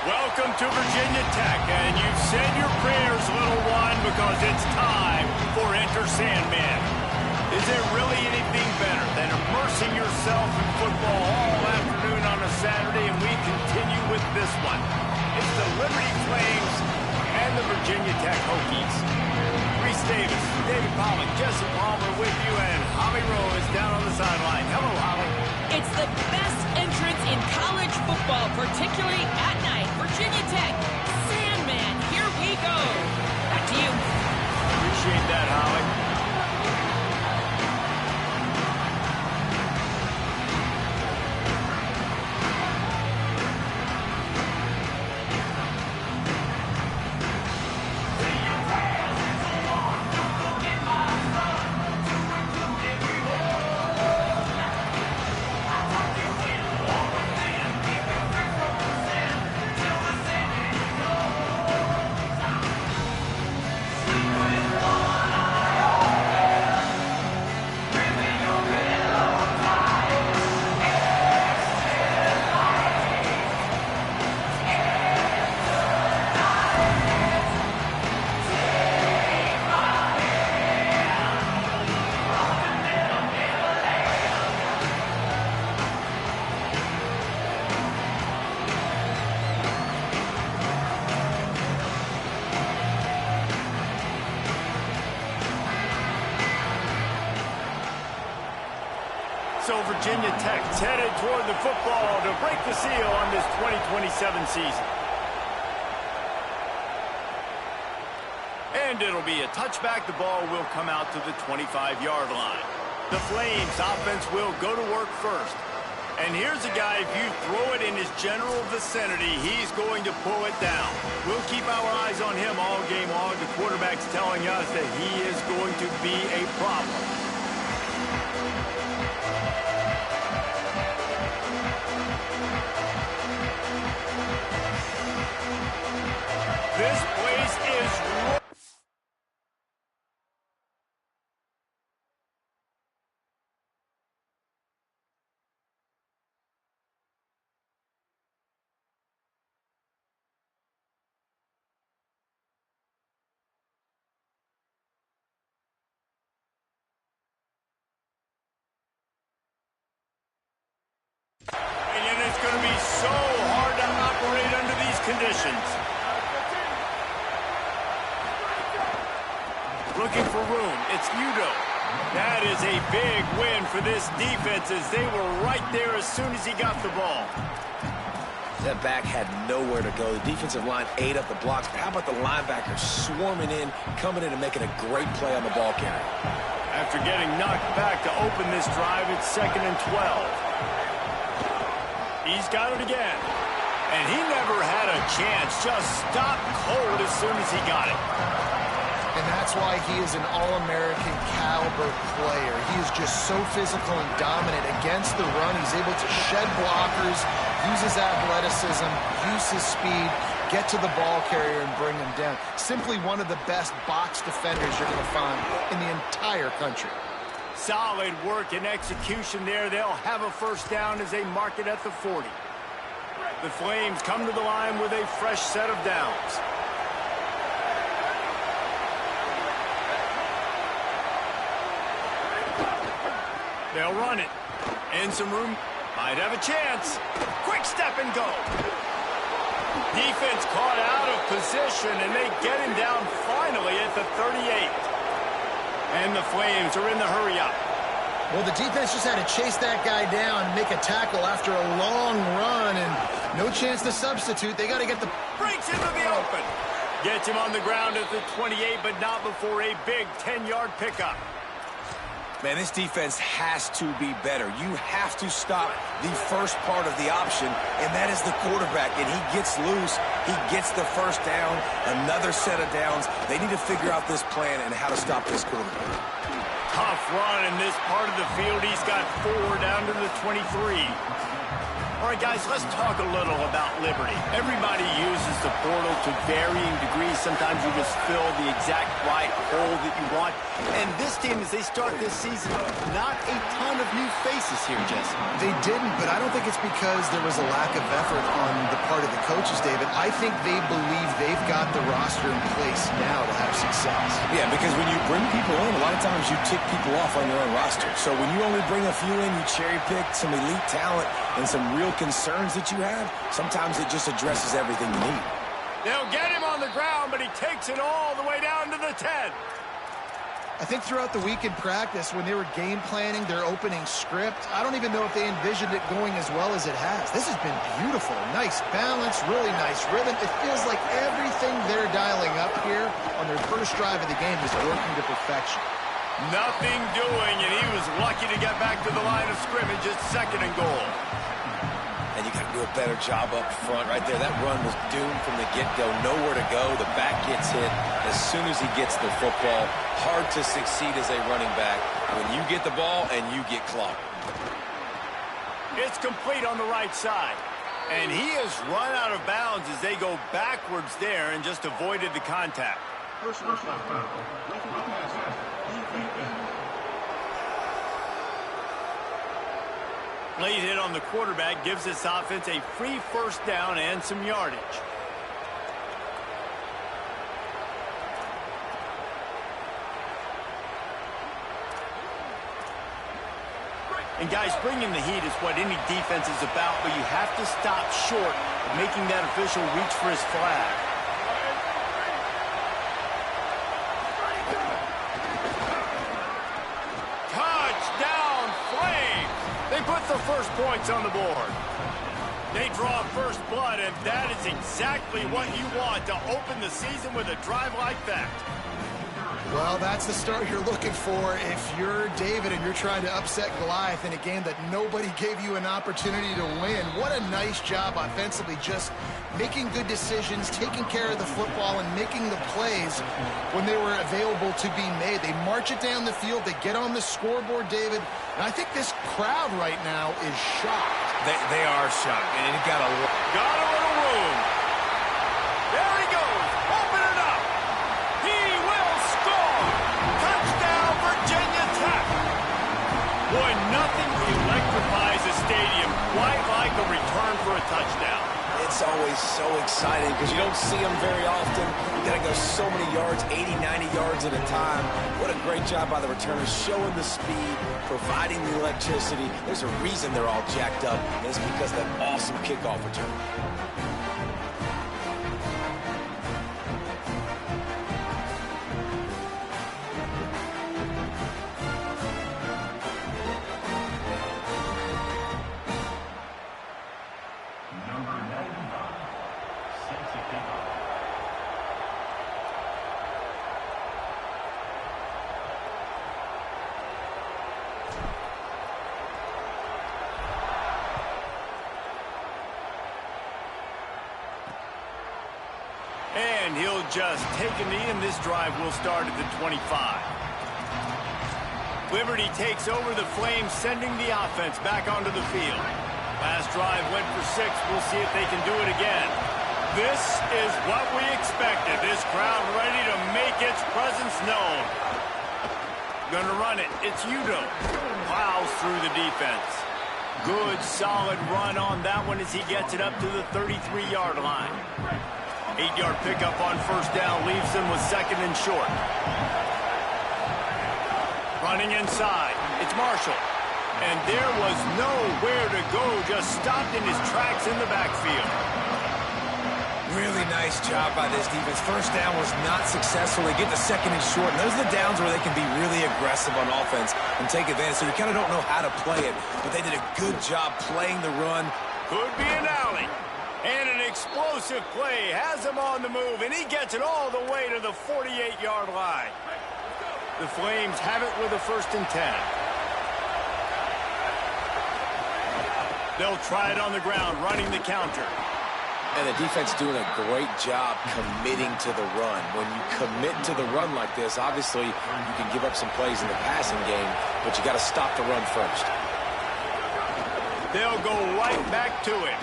Welcome to Virginia Tech, and you've said your prayers, little one, because it's time for Enter Sandman. Is there really anything better than immersing yourself in football all afternoon on a Saturday, and we continue with this one? It's the Liberty Flames and the Virginia Tech Hokies. Reese Davis, David Pollock, Jesse Palmer with you, and Holly Rowe is down on the sideline. Hello, Holly. It's the best entrance in college football, particularly at night. Virginia Tech, Sandman, here we go. Back to you. Appreciate that, Holly. So Virginia Tech's headed toward the football to break the seal on this 2027 season. And it'll be a touchback. The ball will come out to the 25-yard line. The Flames offense will go to work first. And here's a guy, if you throw it in his general vicinity, he's going to pull it down. We'll keep our eyes on him all game long. The quarterback's telling us that he is going to be a problem. This place is... And it's going to be so hard to operate under these conditions. Looking for room. It's Udo. That is a big win for this defense as they were right there as soon as he got the ball. That back had nowhere to go. The defensive line ate up the blocks. But how about the linebackers swarming in, coming in and making a great play on the ball carrier? After getting knocked back to open this drive, it's 2nd and 12. He's got it again. And he never had a chance. Just stopped cold as soon as he got it. And that's why he is an All-American caliber player. He is just so physical and dominant against the run. He's able to shed blockers, use his athleticism, use his speed, get to the ball carrier and bring him down. Simply one of the best box defenders you're going to find in the entire country. Solid work and execution there. They'll have a first down as they mark it at the 40. The Flames come to the line with a fresh set of downs. They'll run it. And some room. Might have a chance. Quick step and go. Defense caught out of position, and they get him down finally at the 38. And the Flames are in the hurry-up. Well, the defense just had to chase that guy down and make a tackle after a long run, and no chance to substitute. They got to get the... Breaks into the open. Gets him on the ground at the 28, but not before a big 10-yard pickup. Man, this defense has to be better. You have to stop the first part of the option, and that is the quarterback. And he gets loose. He gets the first down, another set of downs. They need to figure out this plan and how to stop this quarterback. Tough run in this part of the field. He's got 4 down to the 23. All right, guys, let's talk a little about Liberty. Everybody uses the portal to varying degrees. Sometimes you just fill the exact right hole that you want. And this team, as they start this season, not a ton of new faces here, Jesse. They didn't, but I don't think it's because there was a lack of effort on the part of the coaches, David. I think they believe they've got the roster in place now to have success. Yeah, because when you bring people in, a lot of times you tick people off on your own roster. So when you only bring a few in, you cherry pick some elite talent and some real concerns that you have, sometimes it just addresses everything you need. They'll get him on the ground, but he takes it all the way down to the 10. I think throughout the week in practice, when they were game planning their opening script, I don't even know if they envisioned it going as well as it has. This has been beautiful. Nice balance, really nice rhythm. It feels like everything they're dialing up here on their first drive of the game is working to perfection. Nothing doing, and he was lucky to get back to the line of scrimmage at 2nd and goal. And you got to do a better job up front right there. That run was doomed from the get-go. Nowhere to go. The back gets hit as soon as he gets the football. Hard to succeed as a running back when you get the ball and you get clocked. It's complete on the right side. And he has run out of bounds as they go backwards there and just avoided the contact. Late hit on the quarterback gives this offense a free first down and some yardage. And guys, bringing the heat is what any defense is about, but you have to stop short of making that official reach for his flag. The first points on the board. They draw first blood, and that is exactly what you want to open the season with a drive like that. Well, that's the start you're looking for if you're David and you're trying to upset Goliath in a game that nobody gave you an opportunity to win. What a nice job offensively, just making good decisions, taking care of the football, and making the plays when they were available to be made. They march it down the field. They get on the scoreboard, David. And I think this crowd right now is shocked. They are shocked, and it got a little room. There he goes. Open it up. He will score. Touchdown, Virginia Tech. Boy, nothing electrifies a stadium quite like a return for a touchdown. It's always so exciting because you don't see them very often. You got to go so many yards, 80, 90 yards at a time. What a great job by the returners, showing the speed, providing the electricity. There's a reason they're all jacked up, and it's because of that awesome kickoff return. And he'll just take a knee, and this drive will start at the 25. Liberty takes over the Flames, sending the offense back onto the field. Last drive went for 6. We'll see if they can do it again. This is what we expected. This crowd ready to make its presence known. Gonna run it. It's Udo. Plows through the defense. Good, solid run on that one as he gets it up to the 33-yard line. 8-yard pickup on first down leaves them with 2nd and short. Running inside, it's Marshall. And there was nowhere to go, just stopped in his tracks in the backfield. Really nice job by this defense. First down was not successful. They get the 2nd and short, and those are the downs where they can be really aggressive on offense and take advantage. So you kind of don't know how to play it, but they did a good job playing the run. Could be an alley. And an explosive play has him on the move, and he gets it all the way to the 48-yard line. The Flames have it with a 1st and 10. They'll try it on the ground, running the counter. And the defense doing a great job committing to the run. When you commit to the run like this, obviously you can give up some plays in the passing game, but you got to stop the run first. They'll go right back to it.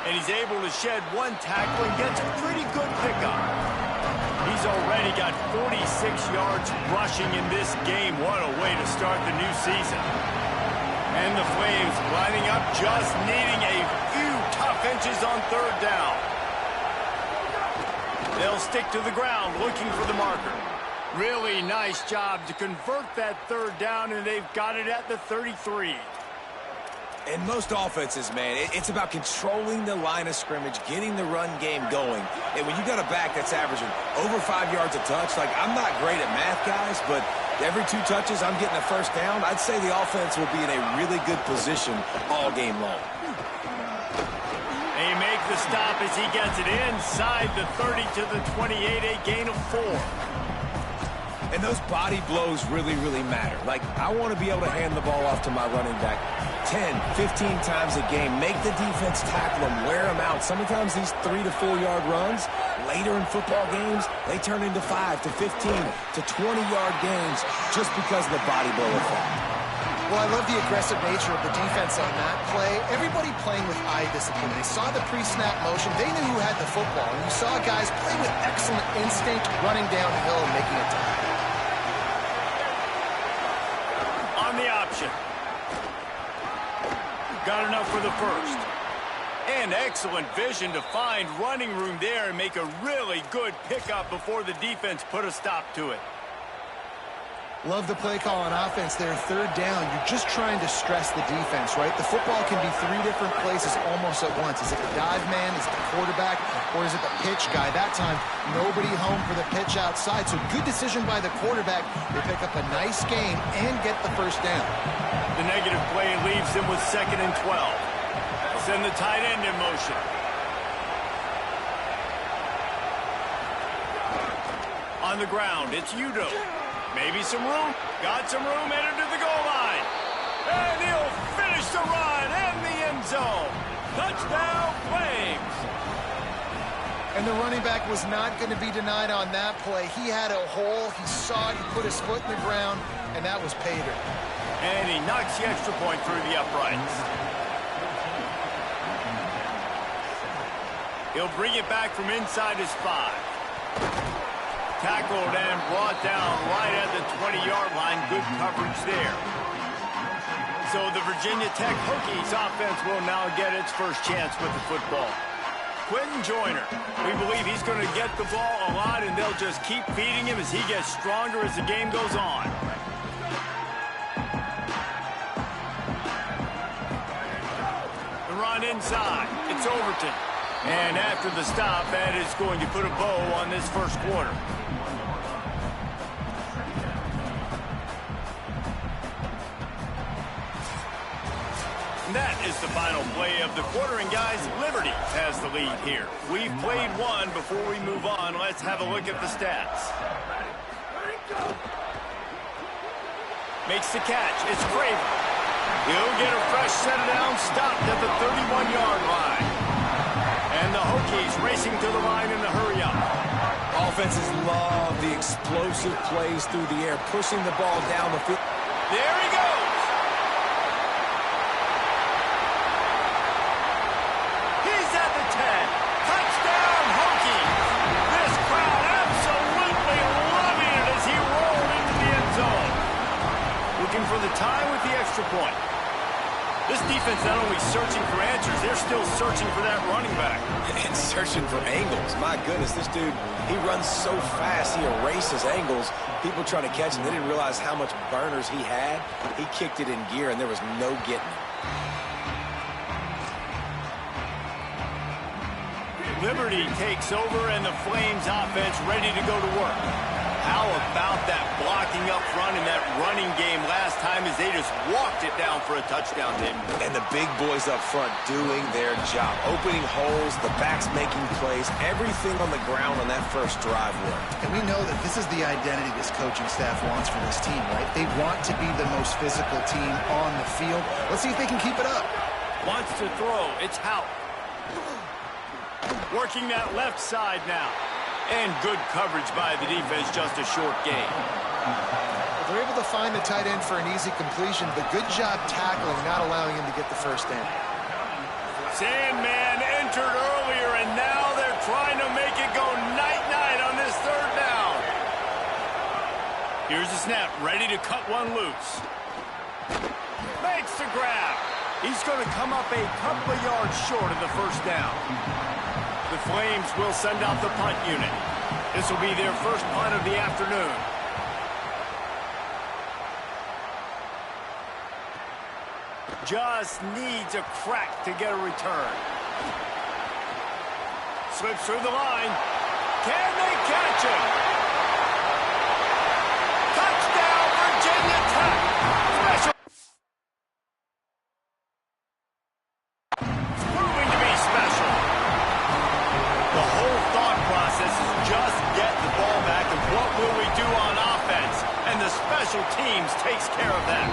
And he's able to shed one tackle and gets a pretty good pickup. He's already got 46 yards rushing in this game. What a way to start the new season. And the Flames lining up, just needing a few tough inches on third down. They'll stick to the ground looking for the marker. Really nice job to convert that third down, and they've got it at the 33. In most offenses, man, it's about controlling the line of scrimmage, getting the run game going. And when you got a back that's averaging over 5 yards a touch, like, I'm not great at math, guys, but every 2 touches I'm getting a first down, I'd say the offense will be in a really good position all game long. They make the stop as he gets it inside the 30 to the 28, a gain of 4. And those body blows really, really matter. Like, I want to be able to hand the ball off to my running back 10, 15 times a game. Make the defense tackle them, wear them out. Sometimes these 3 to 4 yard runs, later in football games, they turn into 5 to 15 to 20 yard gains just because of the body blow effect. Well, I love the aggressive nature of the defense on that play. Everybody playing with eye discipline. They saw the pre-snap motion. They knew who had the football. And you saw guys play with excellent instinct, running downhill and making a tackle. On the option. Got enough for the first. And excellent vision to find running room there and make a really good pickup before the defense put a stop to it. Love the play call on offense there. Third down, you're just trying to stress the defense, right? The football can be 3 different places almost at once. Is it the dive man? Is it the quarterback? Or is it the pitch guy? That time, nobody home for the pitch outside. So good decision by the quarterback. They pick up a nice gain and get the first down. The negative play leaves them with 2nd and 12. They'll send the tight end in motion. On the ground, it's Udo. Maybe some room. Got some room, headed to the goal line. And he'll finish the run in the end zone. Touchdown, Flames. And the running back was not going to be denied on that play. He had a hole. He saw it. He put his foot in the ground, and that was pay dirt. And he knocks the extra point through the uprights. He'll bring it back from inside his 5. Tackled and brought down right at the 20-yard line. Good coverage there. So the Virginia Tech Hokies offense will now get its first chance with the football. Quentin Joyner, we believe he's going to get the ball a lot, and they'll just keep feeding him as he gets stronger as the game goes on. The run inside. It's Overton. And after the stop, that is going to put a bow on this first quarter. That is the final play of the quarter, and guys, Liberty has the lead here. We've played one. Before we move on, let's have a look at the stats. Makes the catch. It's Craven. He'll get a fresh set down, stopped at the 31-yard line. And the Hokies racing to the line in the hurry-up. Offenses love the explosive plays through the air, pushing the ball down the field. There he goes. He's at the 10. Touchdown, Hokies. This crowd absolutely loving it as he rolled into the end zone. Looking for the tie with the extra point. This defense not only searching for answers, they're still searching for that running back. And searching for angles. My goodness, this dude, he runs so fast, he erases angles. People trying to catch him, they didn't realize how much burners he had. He kicked it in gear, and there was no getting it. Liberty takes over, and the Flames offense ready to go to work. How about that blocking up front and that running game last time as they just walked it down for a touchdown, Tim? And the big boys up front doing their job. Opening holes, the backs making plays, everything on the ground on that first drive worked. And we know that this is the identity this coaching staff wants for this team, right? They want to be the most physical team on the field. Let's see if they can keep it up. Wants to throw. It's Hout. Working that left side now. And good coverage by the defense, just a short gain. They're able to find the tight end for an easy completion, but good job tackling, not allowing him to get the first down. Sandman entered earlier, and now they're trying to make it go night-night on this third down. Here's the snap, ready to cut one loose. Makes the grab. He's going to come up a couple of yards short of the first down. The Flames will send out the punt unit. This will be their first punt of the afternoon. Just needs a crack to get a return. Slips through the line. Can they catch him? Touchdown, Virginia Tech. Special. It's proving to be special. The whole thought process is just get the ball back, and what will we do on offense? And the special teams takes care of that.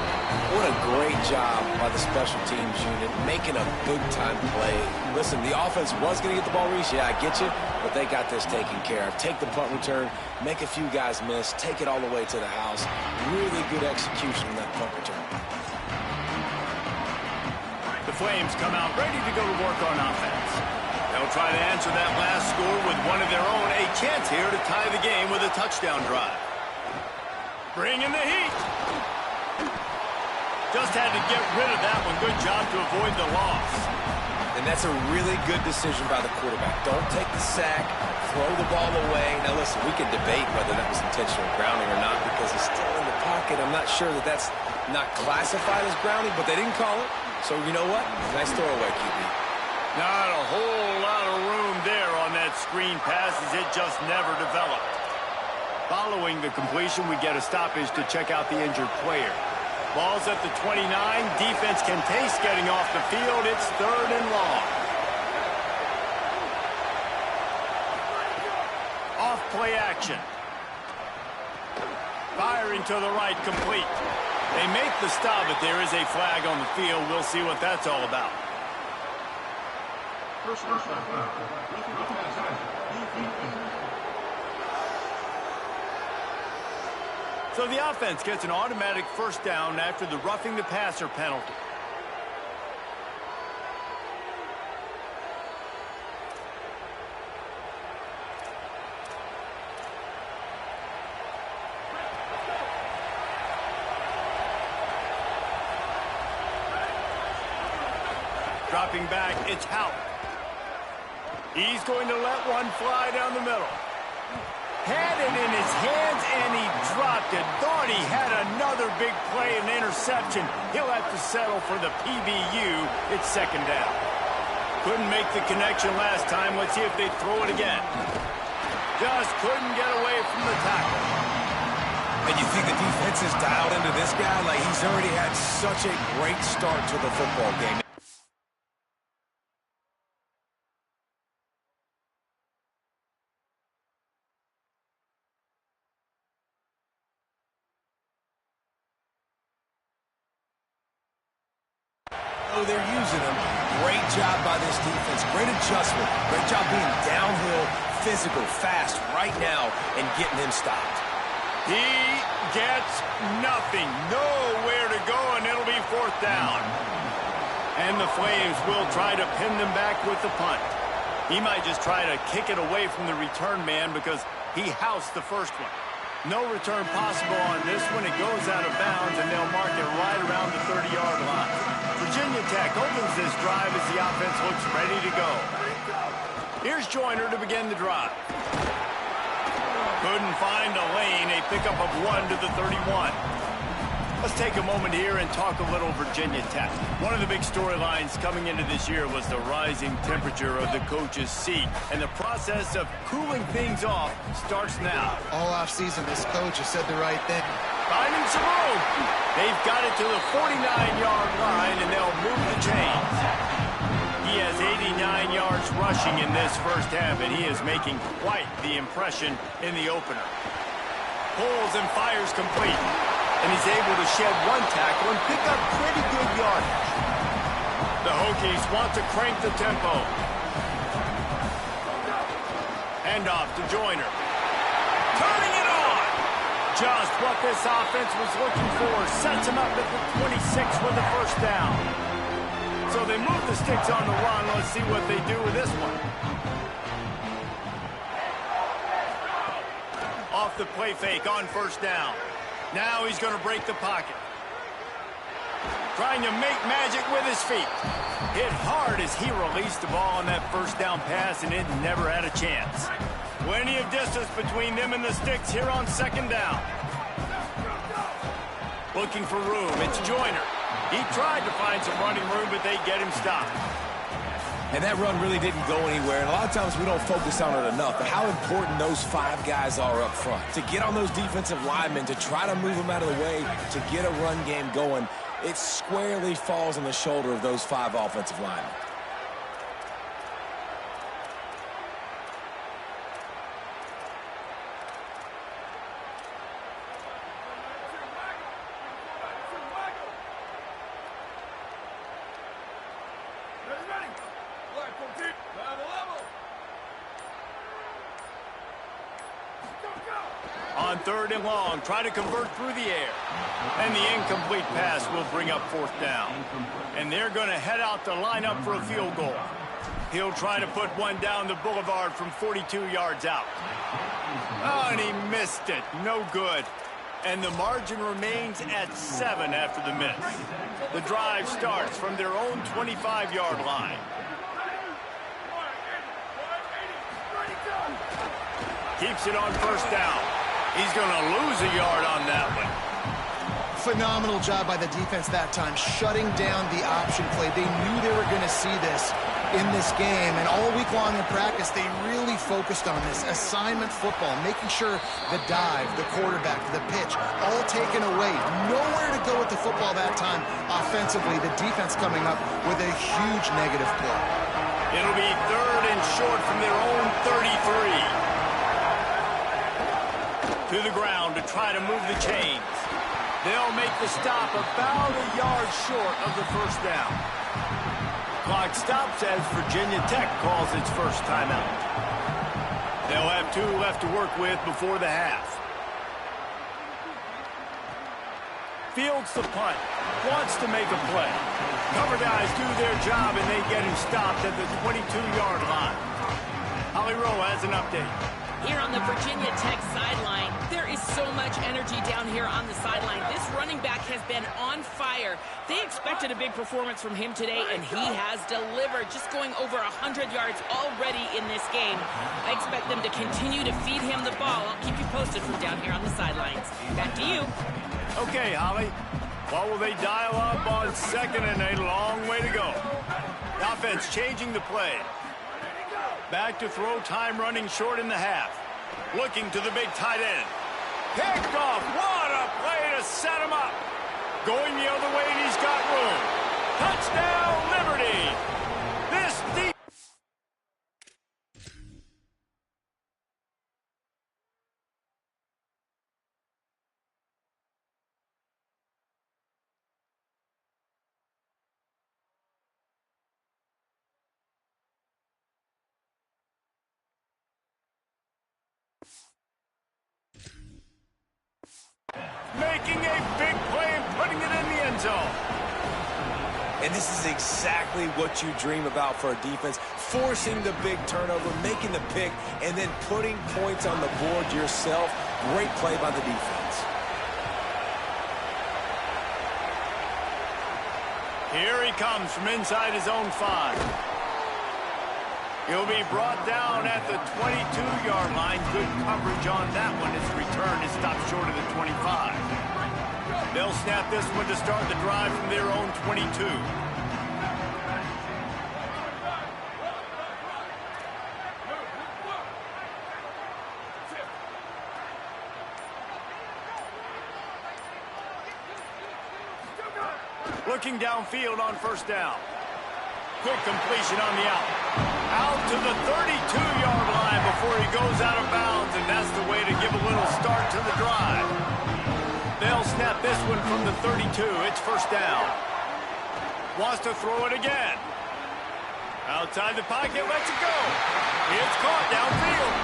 What a great job by the special teams unit, making a big-time play. Listen, the offense was going to get the ball reached. Yeah, I get you, but they got this taken care of. Take the punt return, make a few guys miss, take it all the way to the house. Really good execution on that punt return. The Flames come out ready to go to work on offense. They'll try to answer that last score with one of their own. A chance here to tie the game with a touchdown drive. Bring in the heat. Just had to get rid of that one. Good job to avoid the loss. And that's a really good decision by the quarterback. Don't take the sack, throw the ball away. Now, listen, we can debate whether that was intentional grounding or not because he's still in the pocket. I'm not sure that that's not classified as grounding, but they didn't call it. So, you know what? Nice throwaway, QB. Not a whole lot of room there on that screen pass as it just never developed. Following the completion, we get a stoppage to check out the injured player. Ball's at the 29. Defense can taste getting off the field. It's 3rd and long. Off play action. Firing to the right, complete. They make the stop, but there is a flag on the field. We'll see what that's all about. So the offense gets an automatic first down after the roughing the passer penalty. Dropping back, it's Houck. He's going to let one fly down the middle. Had it in his hands, and he dropped it. Thought he had another big play, an interception. He'll have to settle for the PBU. It's 2nd down. Couldn't make the connection last time. Let's see if they throw it again. Just couldn't get away from the tackle. And you think the defense is dialed into this guy? Like, he's already had such a great start to the football game. They're using him. Great job by this defense. Great adjustment. Great job being downhill, physical, fast right now, and getting him stopped. He gets nothing. Nowhere to go, and it'll be 4th down. And the Flames will try to pin them back with the punt. He might just try to kick it away from the return man because he housed the first one. No return possible on this one. It goes out of bounds, and they'll mark it right around the 30-yard line. Virginia Tech opens this drive as the offense looks ready to go. Here's Joyner to begin the drive. Couldn't find a lane. A pickup of 1 to the 31. Let's take a moment here and talk a little Virginia Tech. One of the big storylines coming into this year was the rising temperature of the coach's seat. And the process of cooling things off starts now. All offseason, this coach has said the right thing. Finding some room. They've got it to the 49-yard line, and they'll move the chains. He has 89 yards rushing in this first half, and he is making quite the impression in the opener. Pulls and fires complete. And he's able to shed one tackle and pick up pretty good yardage. The Hokies want to crank the tempo. Hand off to Joyner. Turning it on. just what this offense was looking for. Sets him up at the 26 with the first down. So they move the sticks on the run. Let's see what they do with this one. Off the play fake on first down. Now he's going to break the pocket. Trying to make magic with his feet. Hit hard as he released the ball on that first down pass, and it never had a chance. Plenty of distance between them and the sticks here on second down. Looking for room. It's Joyner. He tried to find some running room, but they get him stopped. And that run really didn't go anywhere. And a lot of times we don't focus on it enough, but how important those 5 guys are up front. To get on those defensive linemen, to try to move them out of the way, to get a run game going, it squarely falls on the shoulder of those 5 offensive linemen. On third and long, try to convert through the air. And the incomplete pass will bring up fourth down. And they're going to head out to line up for a field goal. He'll try to put one down the boulevard from 42 yards out. Oh, and he missed it. No good. And the margin remains at 7 after the miss. The drive starts from their own 25-yard line. Keeps it on first down. He's going to lose a yard on that one. Phenomenal job by the defense that time, shutting down the option play. They knew they were going to see this in this game, and all week long in practice, they really focused on this assignment football, making sure the dive, the quarterback, the pitch, all taken away. Nowhere to go with the football that time offensively. The defense coming up with a huge negative play. It'll be third and short from their own 33. To the ground to try to move the chains. They'll make the stop about a yard short of the first down. Clock stops as Virginia Tech calls its first timeout. They'll have 2 left to work with before the half. Fields the punt. Wants to make a play. Cover guys do their job and they get him stopped at the 22-yard line. Holly Rowe has an update. Here on the Virginia Tech sideline, there is so much energy down here on the sideline. This running back has been on fire. They expected a big performance from him today, and he has delivered, just going over 100 yards already in this game. I expect them to continue to feed him the ball. I'll keep you posted from down here on the sidelines. Back to you. Okay, Holly. What will they dial up on second and a long way to go? The offense changing the play. Back to throw, time running short in the half. Looking to the big tight end. Picked off. What a play to set him up. Going the other way, and he's got room. Touchdown, Liberty. This defense. Making a big play and putting it in the end zone. And this is exactly what you dream about for a defense. Forcing the big turnover, making the pick, and then putting points on the board yourself. Great play by the defense. Here he comes from inside his own 5. He'll be brought down at the 22-yard line. Good coverage on that one. His return is stopped short of the 25. They'll snap this one to start the drive from their own 22. Looking downfield on first down. Quick completion on the out. Out to the 32-yard line before he goes out of bounds, and that's the way to give a little start to the drive. They'll snap this one from the 32. It's first down. Wants to throw it again. Outside the pocket, lets it go. It's caught downfield.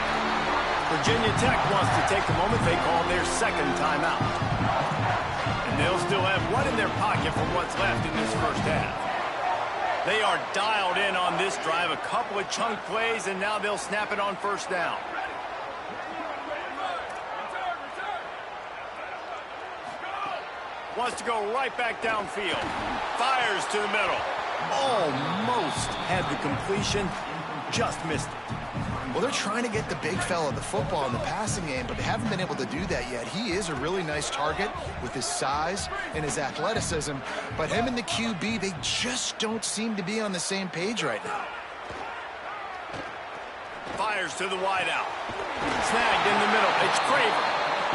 Virginia Tech wants to take the moment. They call their second timeout. And they'll still have one in their pocket from what's left in this first half. They are dialed in on this drive. A couple of chunk plays, and now they'll snap it on first down. Wants to go right back downfield. Fires to the middle. Almost had the completion. Just missed it. Well, they're trying to get the big fella the football in the passing game, but they haven't been able to do that yet. He is a really nice target with his size and his athleticism, but him and the QB, they just don't seem to be on the same page right now. Fires to the wideout. Snagged in the middle. It's Craver.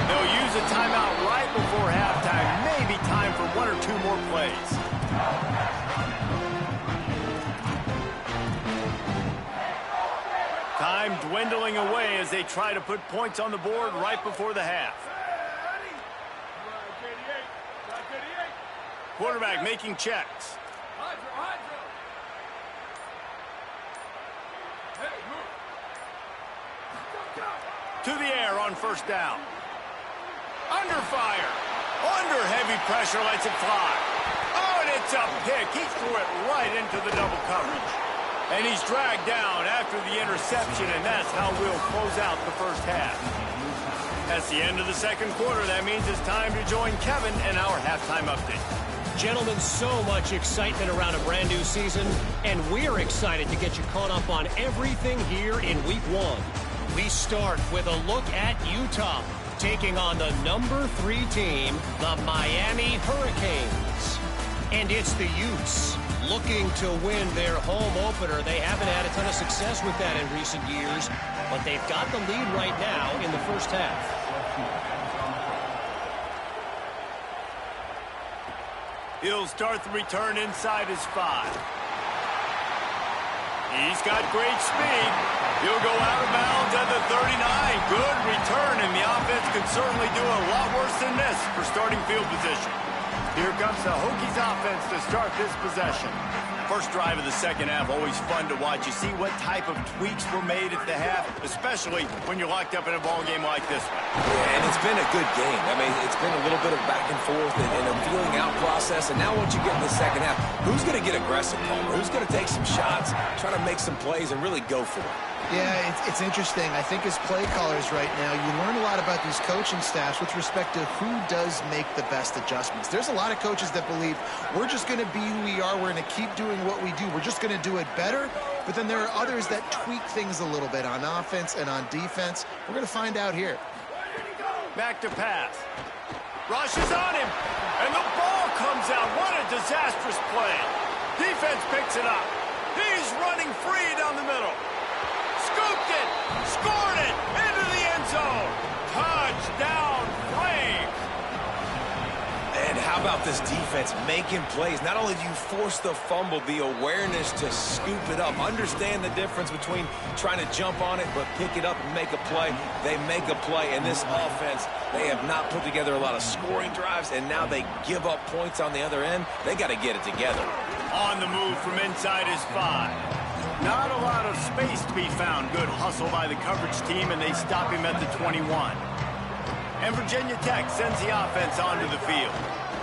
They'll use a timeout right before halftime. Maybe time for one or two more plays. Time dwindling away as they try to put points on the board right before the half. Quarterback making checks. To the air on first down. Under fire. Under heavy pressure, lets it fly. Oh, and it's a pick. He threw it right into the double coverage. And he's dragged down after the interception, and that's how we'll close out the first half. That's the end of the second quarter. That means it's time to join Kevin in our halftime update. Gentlemen, so much excitement around a brand new season, and we're excited to get you caught up on everything here in Week 1. We start with a look at Utah, taking on the number 3 team, the Miami Hurricanes. And it's the Utes looking to win their home opener. They haven't had a ton of success with that in recent years, but they've got the lead right now in the first half. He'll start the return inside his 5. He's got great speed. He'll go out of bounds at the 39. Good return, and the offense can certainly do a lot worse than this for starting field position. Here comes the Hokies offense to start this possession. First drive of the second half, always fun to watch. You see what type of tweaks were made at the half, especially when you're locked up in a ball game like this one. Yeah, and it's been a good game. I mean, it's been a little bit of back and forth and a feeling out process. And now once you get in the second half, who's going to get aggressive, Palmer? Who's going to take some shots, try to make some plays, and really go for it? Yeah, it's interesting. I think as play callers right now, you learn a lot about these coaching staffs with respect to who does make the best adjustments. There's a lot of coaches that believe we're just going to be who we are. We're going to keep doing what we do. We're just going to do it better. But then there are others that tweak things a little bit on offense and on defense. We're going to find out here. Back to pass. Rush is on him. And the ball comes out. What a disastrous play. Defense picks it up. He's running free down the middle. Scooped it, scored it, into the end zone. Touchdown, Flames. And how about this defense making plays? Not only do you force the fumble, the awareness to scoop it up. Understand the difference between trying to jump on it, but pick it up and make a play. They make a play, and this offense, they have not put together a lot of scoring drives, and now they give up points on the other end. They got to get it together. On the move from inside his 5. Not a lot of space to be found. Good hustle by the coverage team, and they stop him at the 21. And Virginia Tech sends the offense onto the field.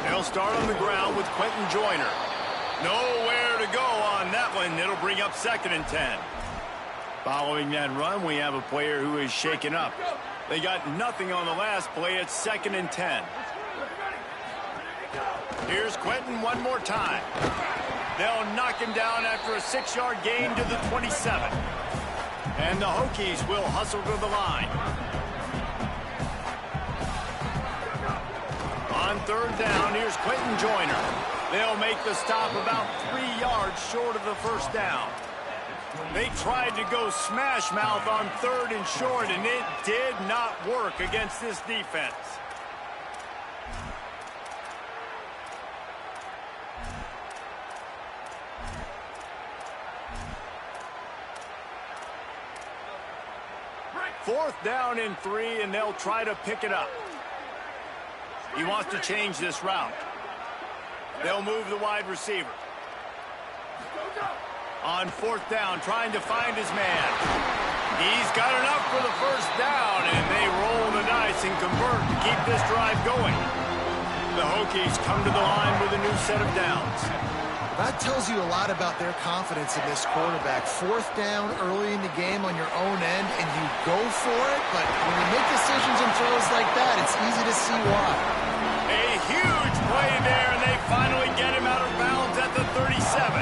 They'll start on the ground with Quentin Joyner. Nowhere to go on that one. It'll bring up 2nd and 10. Following that run, we have a player who is shaken up. They got nothing on the last play. It's 2nd and 10. Here's Quentin one more time. They'll knock him down after a 6-yard gain to the 27. And the Hokies will hustle to the line. On 3rd down, here's Quentin Joyner. They'll make the stop about 3 yards short of the first down. They tried to go smash mouth on 3rd and short, and it did not work against this defense. Fourth down and 3, and they'll try to pick it up. He wants to change this route. They'll move the wide receiver. On 4th down, trying to find his man. He's got enough for the first down, and pass and convert to keep this drive going. The Hokies come to the line with a new set of downs. That tells you a lot about their confidence in this quarterback. Fourth down early in the game on your own end, and you go for it. But when you make decisions and throws like that, it's easy to see why. A huge play there, and they finally get him out of bounds at the 37.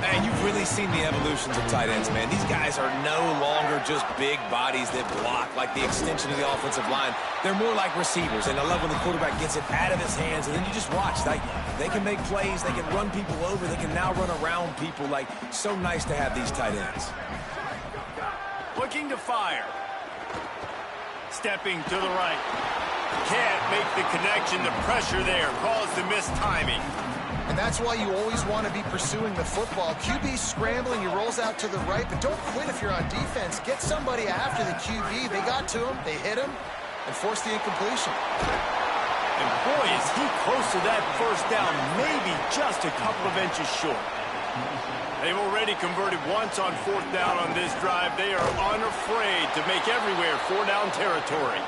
And you've really seen the evolutions of tight ends, man. These guys are no longer just big bodies that block like the extension of the offensive line. They're more like receivers, and I love when the quarterback gets it out of his hands, and then you just watch. They can make plays, they can run people over, they can now run around people. Like, so nice to have these tight ends. Looking to fire. Stepping to the right. Can't make the connection. The pressure there caused the missed timing. And that's why you always want to be pursuing the football. QB's scrambling, he rolls out to the right, but don't quit if you're on defense. Get somebody after the QB. They got to him, they hit him, and forced the incompletion. And boy, is he close to that first down, maybe just a couple of inches short. They've already converted once on fourth down on this drive. They are unafraid to make everywhere four-down territory.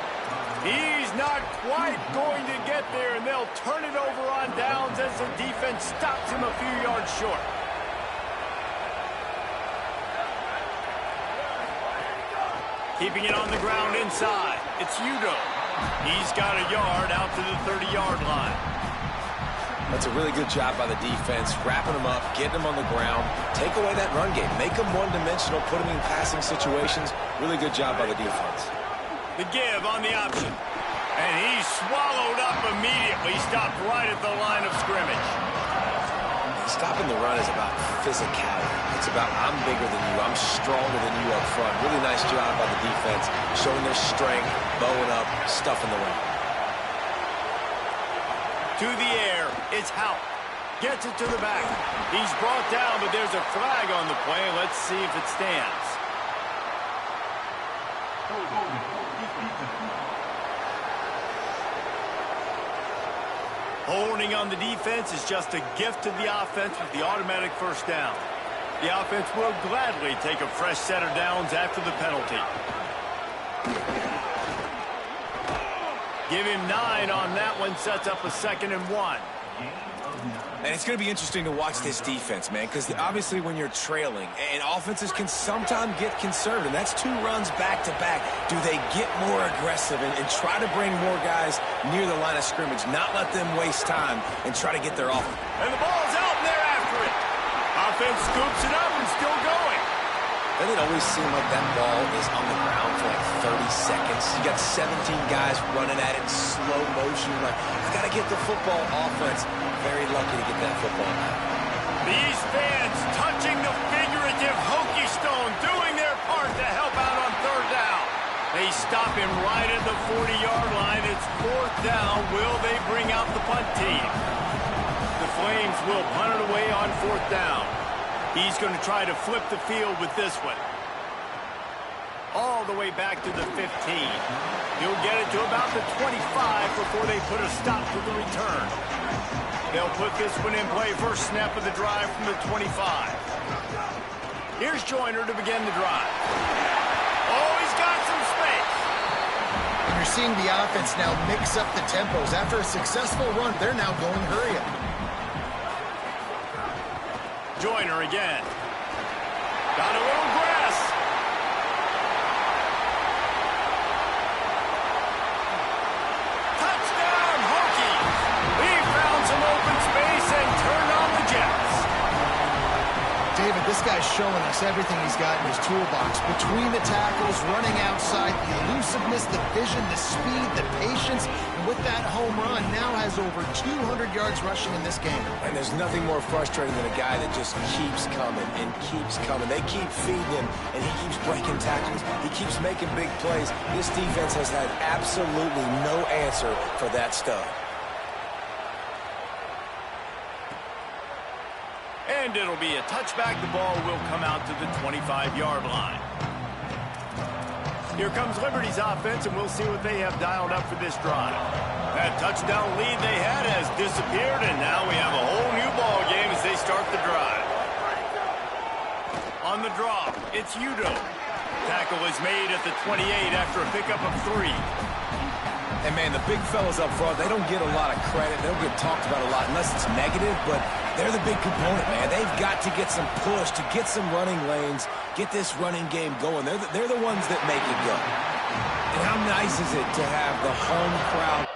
He's not quite going to get there, and they'll turn it over on downs as the defense stops him a few yards short. Keeping it on the ground inside. It's Udo. He's got a yard out to the 30-yard line. That's a really good job by the defense, wrapping them up, getting them on the ground, take away that run game, make them one-dimensional, put them in passing situations. Really good job by the defense. The give on the option. And he's swallowed up immediately. Stopped right at the line of scrimmage. Stopping the run is about physicality. It's about I'm bigger than you, I'm stronger than you up front. Really nice job by the defense, showing their strength, bowing up, stuffing the run. To the air, it's Houck. Gets it to the back. He's brought down, but there's a flag on the play. Let's see if it stands. Holding on the defense is just a gift to the offense with the automatic first down. The offense will gladly take a fresh set of downs after the penalty. Give him 9 on that one, sets up a 2nd and 1. And it's going to be interesting to watch this defense, man, because obviously when you're trailing, and offenses can sometimes get conservative, and that's 2 runs back-to-back. Do they get more aggressive and try to bring more guys near the line of scrimmage, not let them waste time, and try to get their offense? And the ball's out, and they're after it. Offense scoops it up and still going. Doesn't it always seem like that ball is on the ground for like 30 seconds? You got 17 guys running at it in slow motion. Like, I got to get the football. Offense very lucky to get that football now. These fans touching the figurative Hokie stone, doing their part to help out on third down. They stop him right at the 40-yard line. It's fourth down. Will they bring out the punt team? The Flames will punt it away on fourth down. He's going to try to flip the field with this one. All the way back to the 15. He'll get it to about the 25 before they put a stop to the return. They'll put this one in play first snap of the drive from the 25. Here's Joyner to begin the drive. Oh, he's got some space. And you're seeing the offense now mix up the tempos. After a successful run, they're now going hurry up. Joyner again. Got a little grass. Touchdown, Hokies. He found some open space and turned on the Jets. David, this guy's showing us everything he's got in his toolbox. Between the tackles, running outside, the elusiveness, the vision, the speed, the patience. And with that home run, now has over 200 yards rushing in this game. And there's nothing more frustrating than a guy that just keeps coming and keeps coming. They keep feeding him, and he keeps breaking tackles. He keeps making big plays. This defense has had absolutely no answer for that stud. And it'll be a touchback. The ball will come out to the 25-yard line. Here comes Liberty's offense, and we'll see what they have dialed up for this drive. That touchdown lead they had has disappeared, and now we have a whole new ball game as they start the drive. On the draw, it's Udo. Tackle is is made at the 28 after a pickup of 3. And, man, the big fellas up front, they don't get a lot of credit. They don't get talked about a lot unless it's negative, but they're the big component, man. They've got to get some push, to get some running lanes, get this running game going. They're the ones that make it go. And how nice is it to have the home crowd?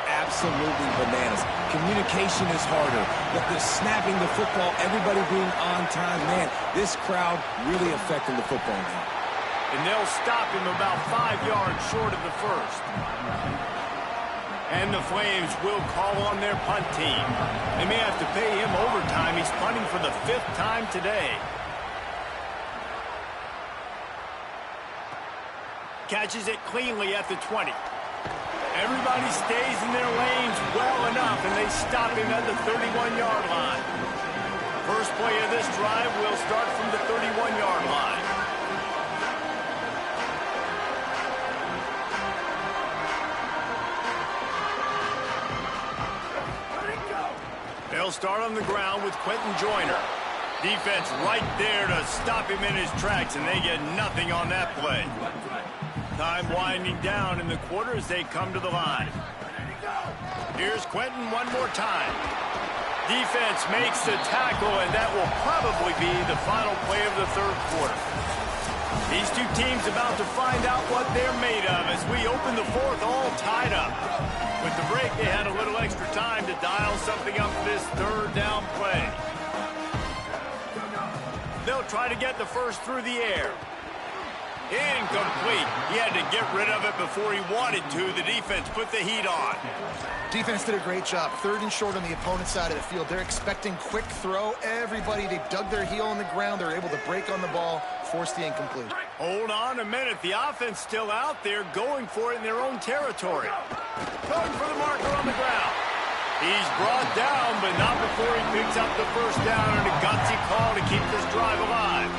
Absolutely bananas. Communication is harder, but the snapping the football, everybody being on time, man, this crowd really affecting the football game. And they'll stop him about 5 yards short of the first. And the Flames will call on their punt team. They may have to pay him overtime. He's punting for the 5th time today. Catches it cleanly at the 20. Everybody stays in their lanes well enough, and they stop him at the 31-yard line. First play of this drive will start from the 31-yard line. They'll start on the ground with Quentin Joyner. Defense right there to stop him in his tracks, and they get nothing on that play. Time winding down in the quarter as they come to the line. Here's Quentin one more time. Defense makes the tackle, and that will probably be the final play of the third quarter. These two teams about to find out what they're made of as we open the fourth all tied up. With the break, they had a little extra time to dial something up for this third down play. They'll try to get the first through the air. Incomplete. He had to get rid of it before he wanted to. The defense put the heat on. Defense did a great job. 3rd and short on the opponent's side of the field. They're expecting quick throw. Everybody, they dug their heel on the ground. They're able to break on the ball, force the incomplete. Hold on a minute. The offense still out there going for it in their own territory. Going for the marker on the ground. He's brought down, but not before he picks up the first down and a gutsy call to keep this drive alive.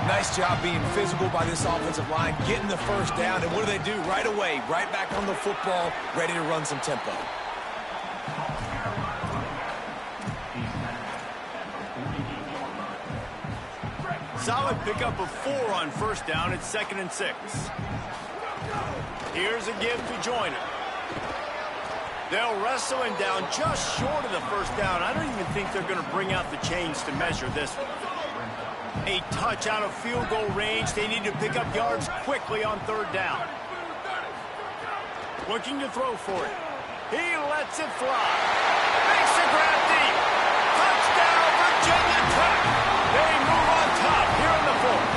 Nice job being physical by this offensive line, getting the first down, and what do they do right away? Right back on the football, ready to run some tempo. Solid pickup of 4 on first down. It's 2nd and 6. Here's a give to Joyner. They'll wrestle him down just short of the first down. I don't even think they're going to bring out the chains to measure this one. A touch out of field goal range. They need to pick up yards quickly on 3rd down. Looking to throw for it. He lets it fly. Makes the grab deep. Touchdown, Virginia Tech. They move on top here in the 4th.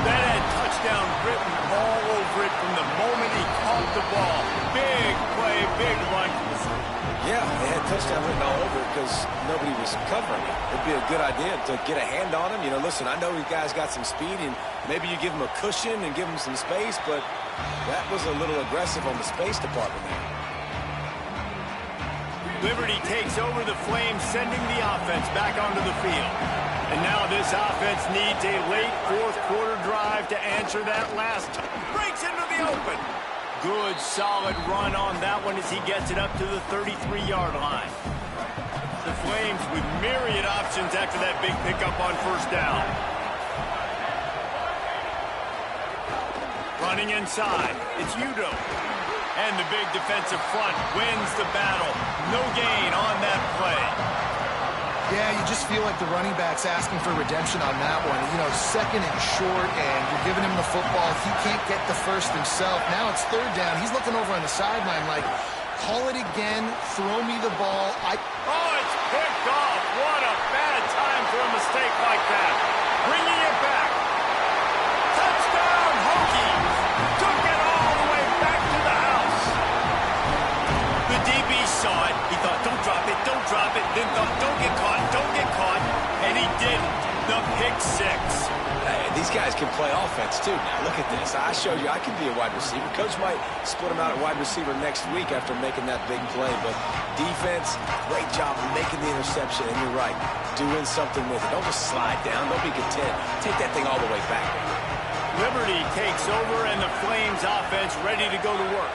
That had touchdown written all over it from the moment he caught the ball. Big play, big run. Yeah, they had touchdown written all over it because nobody was covering it. It'd be a good idea to get a hand on him. You know, listen, I know you guys got some speed, and maybe you give him a cushion and give him some space, but that was a little aggressive on the space department there. Liberty takes over the Flames, sending the offense back onto the field. And now this offense needs a late 4th quarter drive to answer that last time. Breaks into the open. Good, solid run on that one as he gets it up to the 33-yard line. The Flames with myriad options after that big pickup on first down. Running inside, it's Udo. And the big defensive front wins the battle. No gain on that play. Yeah, you just feel like the running back's asking for redemption on that one. You know, 2nd and short, and you're giving him the football. He can't get the first himself. Now it's 3rd down. He's looking over on the sideline like, call it again, throw me the ball. Oh, it's picked off. What a bad time for a mistake like that. Bringing it back. Touchdown, Hokies. Took it all the way back to the house. The DB saw it. He thought, don't drop it, don't drop it. Then thought, don't get caught, don't get caught. And he didn't. The pick 6. Hey, these guys can play offense, too. Now, look at this. I showed you I can be a wide receiver. Coach might split him out at wide receiver next week after making that big play. But defense, great job of making the interception. And you're right, doing something with it. Don't just slide down. Don't be content. Take that thing all the way back. Liberty takes over, and the Flames offense ready to go to work.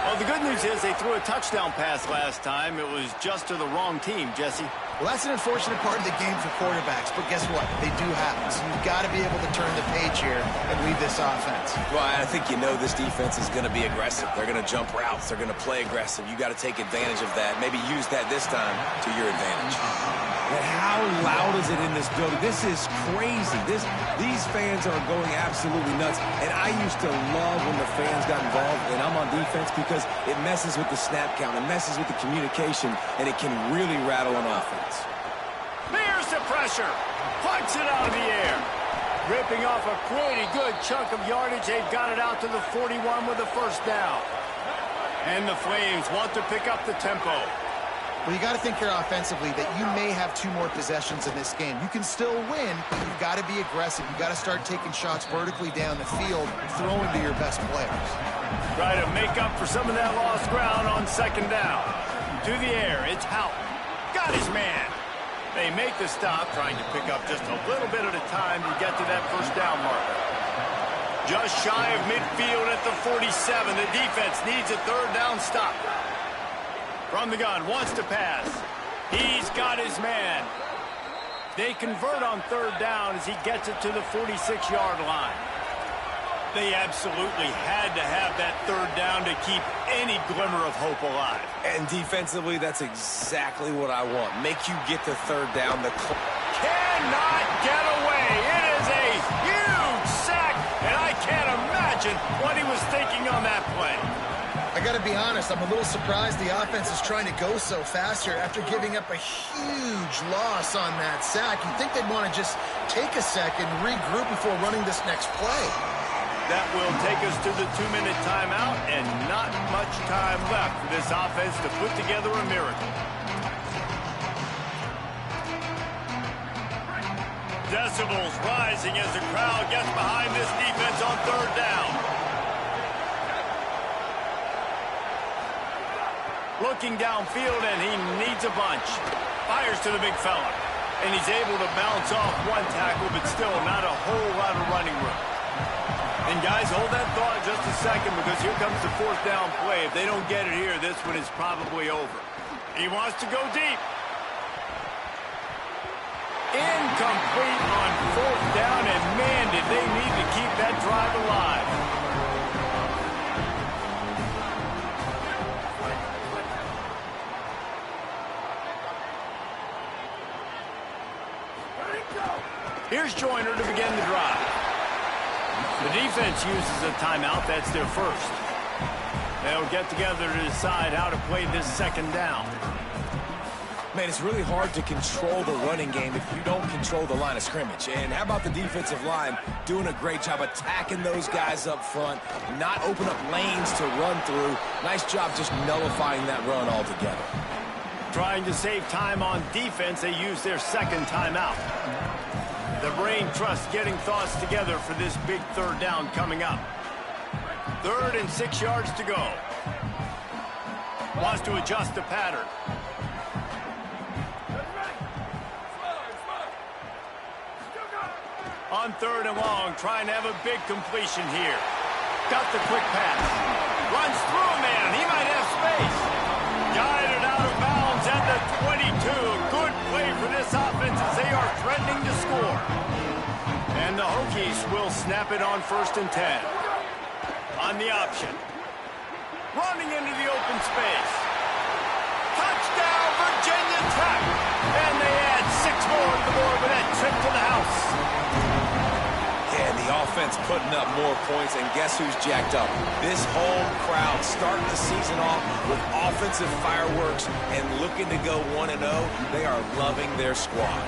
Well, the good news is they threw a touchdown pass last time. It was just to the wrong team, Jesse. Well, that's an unfortunate part of the game for quarterbacks, but guess what? They do happen. So you've got to be able to turn the page here and lead this offense. Well, I think you know this defense is going to be aggressive. They're going to jump routes. They're going to play aggressive. You got to take advantage of that. Maybe use that this time to your advantage. But how loud is it in this building? This is crazy. These fans are going absolutely nuts. And I used to love when the fans got involved, and I'm on defense because it messes with the snap count. It messes with the communication, and it can really rattle an offense. There's the pressure. Punts it out of the air. Ripping off a pretty good chunk of yardage. They've got it out to the 41 with the first down. And the Flames want to pick up the tempo. Well, you got to think here offensively that you may have 2 more possessions in this game. You can still win, but you've got to be aggressive. You've got to start taking shots vertically down the field, throwing to your best players. Try to make up for some of that lost ground on second down. To the air, it's Houghton. Got his man. They make the stop, trying to pick up just a little bit at a time to get to that first down marker. Just shy of midfield at the 47. The defense needs a third down stop. From the gun, wants to pass. He's got his man. They convert on third down as he gets it to the 46-yard line. They absolutely had to have that third down to keep any glimmer of hope alive. And defensively, that's exactly what I want. Make you get the third down. Cannot get away. It is a huge sack, and I can't imagine what he was thinking on that play. I got to be honest, I'm a little surprised the offense is trying to go so fast here after giving up a huge loss on that sack. You'd think they'd want to just take a second, regroup before running this next play. That will take us to the 2-minute timeout, and not much time left for this offense to put together a miracle. Decibels rising as the crowd gets behind this defense on third down. Looking downfield, and he needs a bunch. Fires to the big fella. And he's able to bounce off one tackle, but still not a whole lot of running room. And guys, hold that thought just a second, because here comes the fourth down play. If they don't get it here, this one is probably over. He wants to go deep. Incomplete on fourth down, and man, did they need to keep that drive alive. Here's Joyner to begin the drive. The defense uses a timeout. That's their first. They'll get together to decide how to play this second down. Man, it's really hard to control the running game if you don't control the line of scrimmage. And how about the defensive line doing a great job attacking those guys up front, not open up lanes to run through. Nice job just nullifying that run altogether. Trying to save time on defense, they use their second timeout. The brain trust getting thoughts together for this big third down coming up. 3rd and 6 yards to go. Wants to adjust the pattern. On 3rd and long, trying to have a big completion here. Got the quick pass. Runs through a man. He might have space. Guided out of bounds at the 22. Good play for this offense as they are threatening to score. And the Hokies will snap it on 1st and 10. On the option. Running into the open space. Touchdown, Virginia Tech. And they add 6 more to the board with that trip to the house. Yeah, the offense putting up more points, and guess who's jacked up? This home crowd starting the season off with offensive fireworks and looking to go 1-0. They are loving their squad.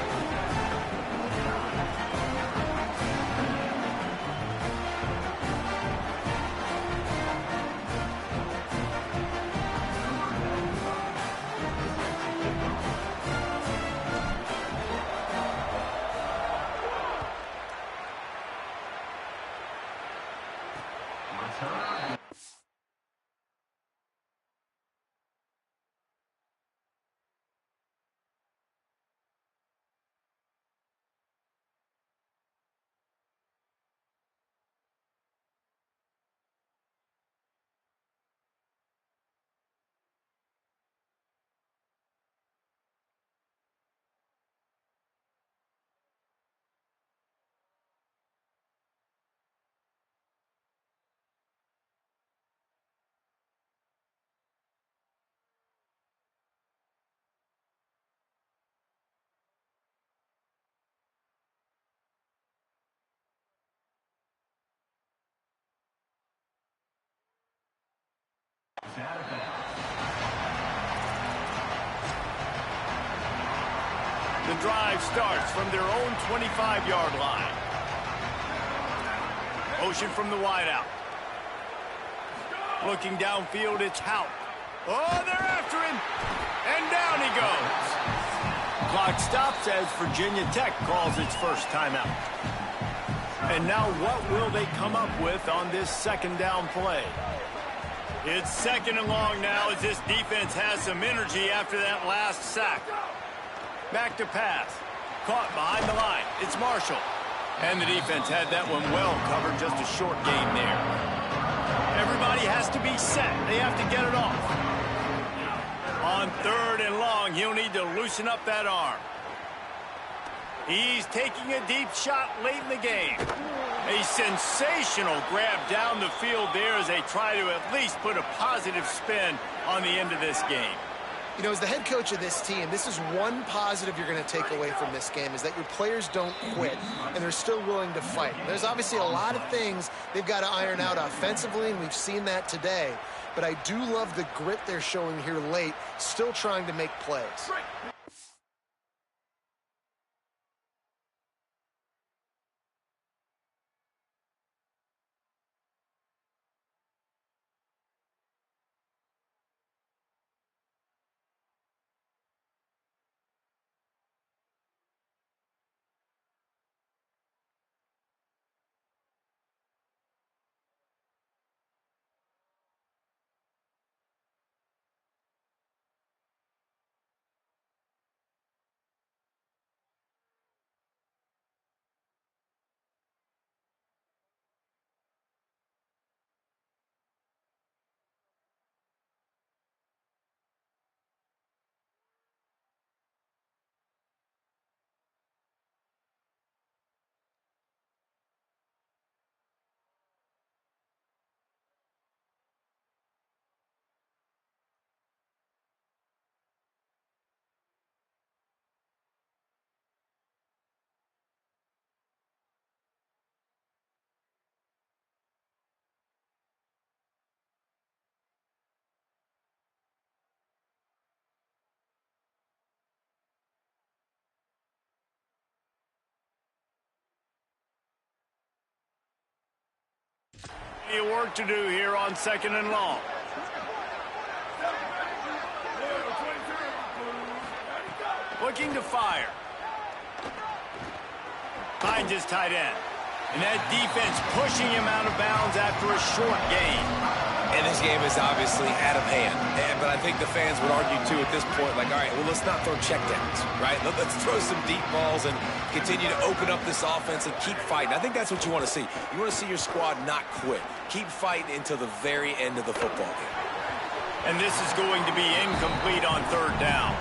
The drive starts from their own 25-yard line. Motion from the wideout. Looking downfield, it's Hout. Oh, they're after him. And down he goes. Clock stops as Virginia Tech calls its first timeout. And now what will they come up with on this second down play? It's second and long now as this defense has some energy after that last sack. Back to pass. Caught behind the line. It's Marshall. And the defense had that one well covered, just a short gain there. Everybody has to be set. They have to get it off. On third and long, he'll need to loosen up that arm. He's taking a deep shot late in the game. A sensational grab down the field there as they try to at least put a positive spin on the end of this game. You know, as the head coach of this team, this is one positive you're going to take away from this game, is that your players don't quit, and they're still willing to fight. There's obviously a lot of things they've got to iron out offensively, and we've seen that today. But I do love the grit they're showing here late, still trying to make plays. Work to do here on second and long. Looking to fire. Finds his tight end. And that defense pushing him out of bounds after a short gain. And this game is obviously out of hand. But I think the fans would argue, too, at this point, like, all right, well, let's not throw checkdowns, right? Let's throw some deep balls and continue to open up this offense and keep fighting. I think that's what you want to see. You want to see your squad not quit. Keep fighting until the very end of the football game. And this is going to be incomplete on third down.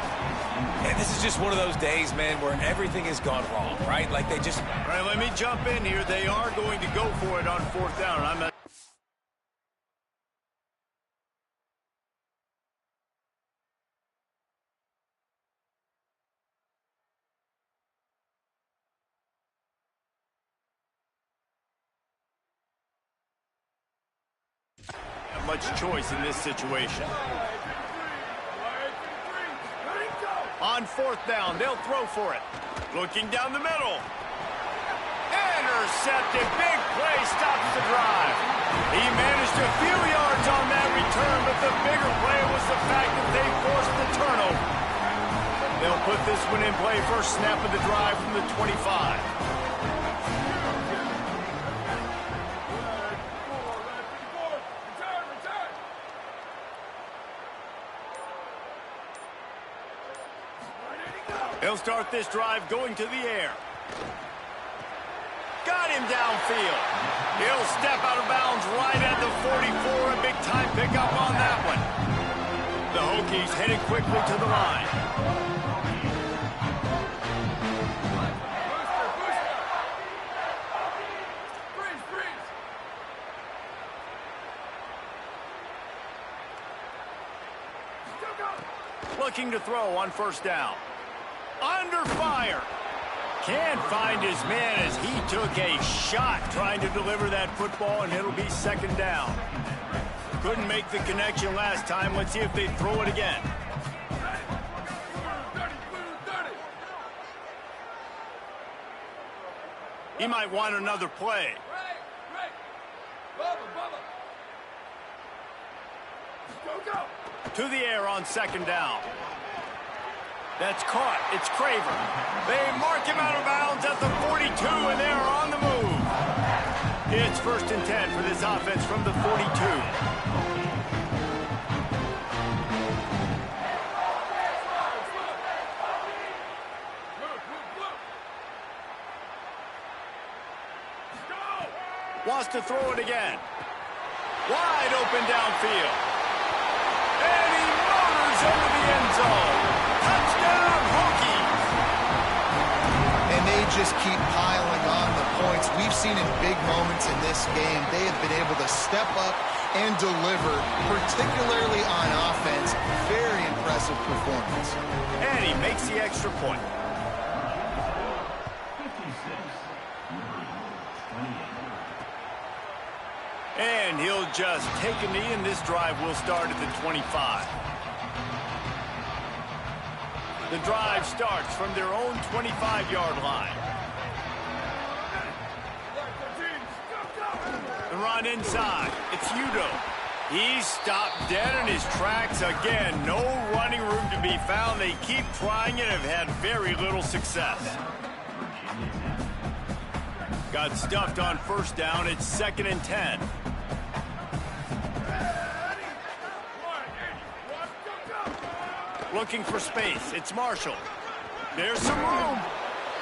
And this is just one of those days, man, where everything has gone wrong, right? Like they just... All right, let me jump in here. They are going to go for it on fourth down. I'm not... much choice in this situation. On fourth down, they'll throw for it. Looking down the middle. Intercepted. Big play stops the drive. He managed a few yards on that return, but the bigger play was the fact that they forced the turnover. They'll put this one in play. First snap of the drive from the 25. He'll start this drive going to the air. Got him downfield. He'll step out of bounds right at the 44. A big-time pickup on that one. The Hokies headed quickly to the line. Looking to throw on first down. Under fire. Can't find his man as he took a shot trying to deliver that football, and it'll be second down. Couldn't make the connection last time. Let's see if they throw it again. He might want another play. To the air on second down. That's caught. It's Craver. They mark him out of bounds at the 42, and they are on the move. It's 1st and 10 for this offense from the 42. Wants to throw it again. Wide open downfield. And he motors into the end zone. Touchdown, Hokies. And they just keep piling on the points. We've seen in big moments in this game, they have been able to step up and deliver, particularly on offense. Very impressive performance. And he makes the extra point. And he'll just take a knee, and this drive will start at the 25. The drive starts from their own 25-yard line. The run inside. It's Udo. He's stopped dead in his tracks again. No running room to be found. They keep trying and have had very little success. Got stuffed on 1st down. It's 2nd and 10. Looking for space. It's Marshall. There's some room.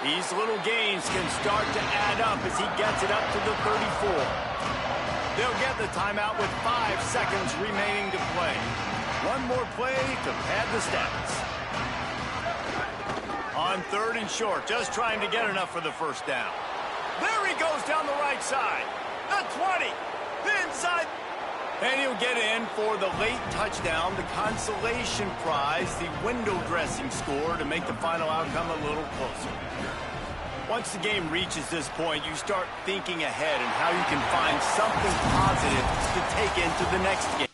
These little gains can start to add up as he gets it up to the 34. They'll get the timeout with 5 seconds remaining to play. One more play to pad the stats. On 3rd and short, just trying to get enough for the 1st down. There he goes down the right side. The 20. The inside. And he'll get in for the late touchdown, the consolation prize, the window dressing score to make the final outcome a little closer. Once the game reaches this point, you start thinking ahead and how you can find something positive to take into the next game.